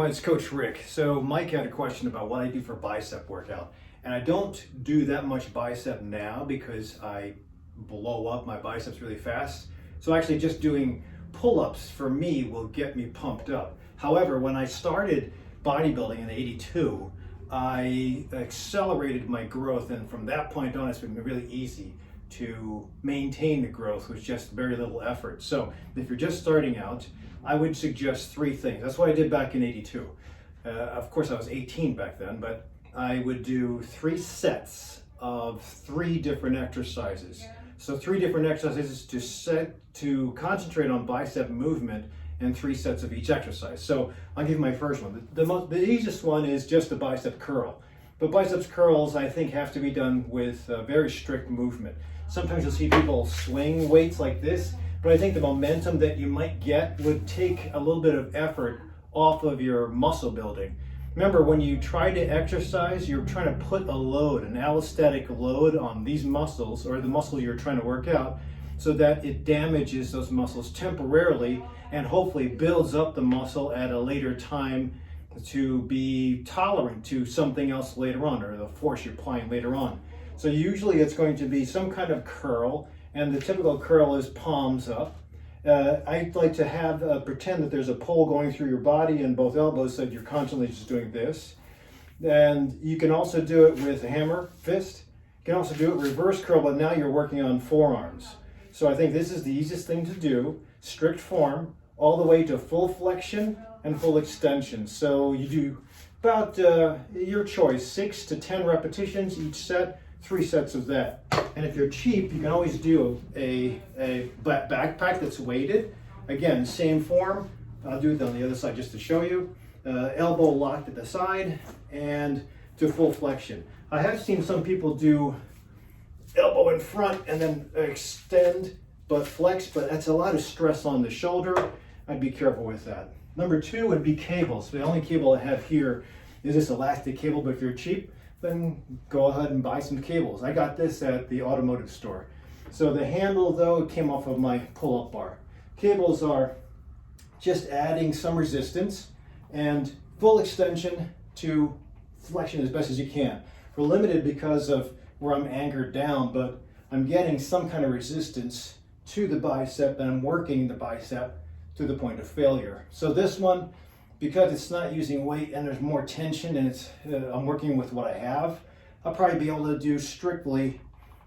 everyone, it's Coach Rick. So Mike had a question about what I do for bicep workout. And I don't do that much bicep now because I blow up my biceps really fast. So actually just doing pull-ups for me will get me pumped up. However, when I started bodybuilding in '82, I accelerated my growth, and from that point on it's been really easy to maintain the growth with just very little effort. So if you're just starting out, I would suggest three things. That's what I did back in '82. Of course, I was 18 back then, but I would do 3 sets of 3 different exercises. So 3 different exercises to concentrate on bicep movement, and 3 sets of each exercise. So I'll give you my first one. The easiest one is just a bicep curl. But biceps curls, I think, have to be done with very strict movement. Sometimes you'll see people swing weights like this, but I think the momentum that you might get would take a little bit of effort off of your muscle building. Remember, when you try to exercise, you're trying to put a load, an allostatic load on these muscles, or the muscle you're trying to work out, so that it damages those muscles temporarily and hopefully builds up the muscle at a later time to be tolerant to something else later on, or the force you're applying later on. So usually it's going to be some kind of curl, and the typical curl is palms up. I like to have pretend that there's a pole going through your body and both elbows, so that you're constantly just doing this. And you can also do it with a hammer fist. You can also do it reverse curl, but now you're working on forearms. So I think this is the easiest thing to do, strict form, all the way to full flexion and full extension. So you do about your choice, 6 to 10 repetitions each set, 3 sets of that. And if you're cheap, you can always do a backpack that's weighted. Again, same form. I'll do it on the other side just to show you. Elbow locked at the side and to full flexion. I have seen some people do elbow in front and then extend but flex, but that's a lot of stress on the shoulder. I'd be careful with that. Number 2 would be cables. The only cable I have here is this elastic cable, but if you're cheap, then go ahead and buy some cables. I got this at the automotive store. So the handle, though, came off of my pull-up bar. Cables are just adding some resistance and full extension to flexion as best as you can. We're limited because of where I'm anchored down, but I'm getting some kind of resistance to the bicep, and I'm working the bicep to the point of failure. So this one, because it's not using weight and there's more tension, and I'm working with what I have, I'll probably be able to do strictly,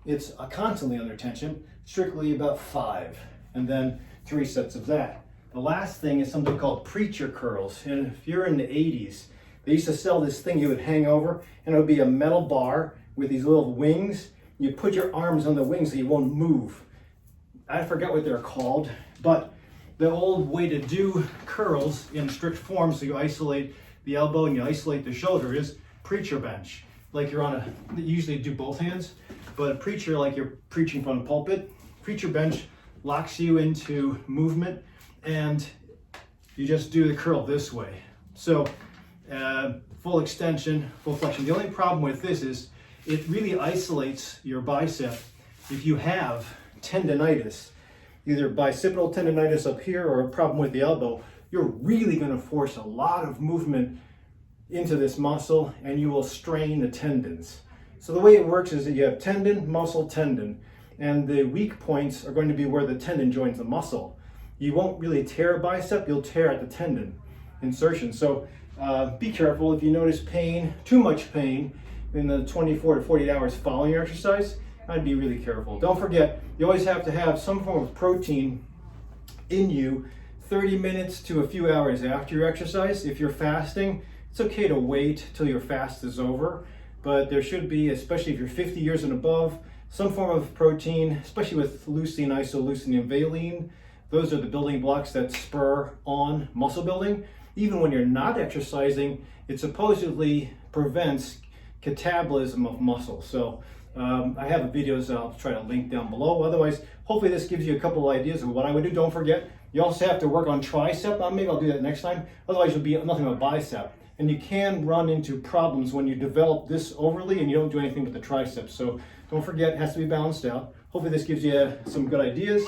it's constantly under tension, strictly about 5, and then 3 sets of that. The last thing is something called preacher curls. And if you're in the 80s, they used to sell this thing you would hang over, and it would be a metal bar with these little wings. You put your arms on the wings so you won't move. I forget what they're called, but the old way to do curls in strict form, so you isolate the elbow and you isolate the shoulder, is preacher bench. Like you're on you usually do both hands, but a preacher, like you're preaching from a pulpit, preacher bench locks you into movement, and you just do the curl this way. So full extension, full flexion. The only problem with this is it really isolates your bicep. If you have tendonitis, either bicipital tendonitis up here or a problem with the elbow, you're really going to force a lot of movement into this muscle, and you will strain the tendons. So the way it works is that you have tendon, muscle, tendon, and the weak points are going to be where the tendon joins the muscle. You won't really tear a bicep, you'll tear at the tendon insertion. So be careful. If you notice pain, too much pain, in the 24 to 48 hours following your exercise, I'd be really careful. Don't forget, you always have to have some form of protein in you 30 minutes to a few hours after your exercise. If you're fasting, it's okay to wait till your fast is over, but there should be, especially if you're 50 years and above, some form of protein, especially with leucine, isoleucine, and valine. Those are the building blocks that spur on muscle building. Even when you're not exercising, it supposedly prevents catabolism of muscle. So I have videos that I'll try to link down below. Otherwise, hopefully this gives you a couple of ideas of what I would do. Don't forget, you also have to work on tricep. Maybe I'll do that next time. Otherwise, you'll be nothing but bicep. And you can run into problems when you develop this overly and you don't do anything with the triceps. So don't forget, it has to be balanced out. Hopefully this gives you some good ideas.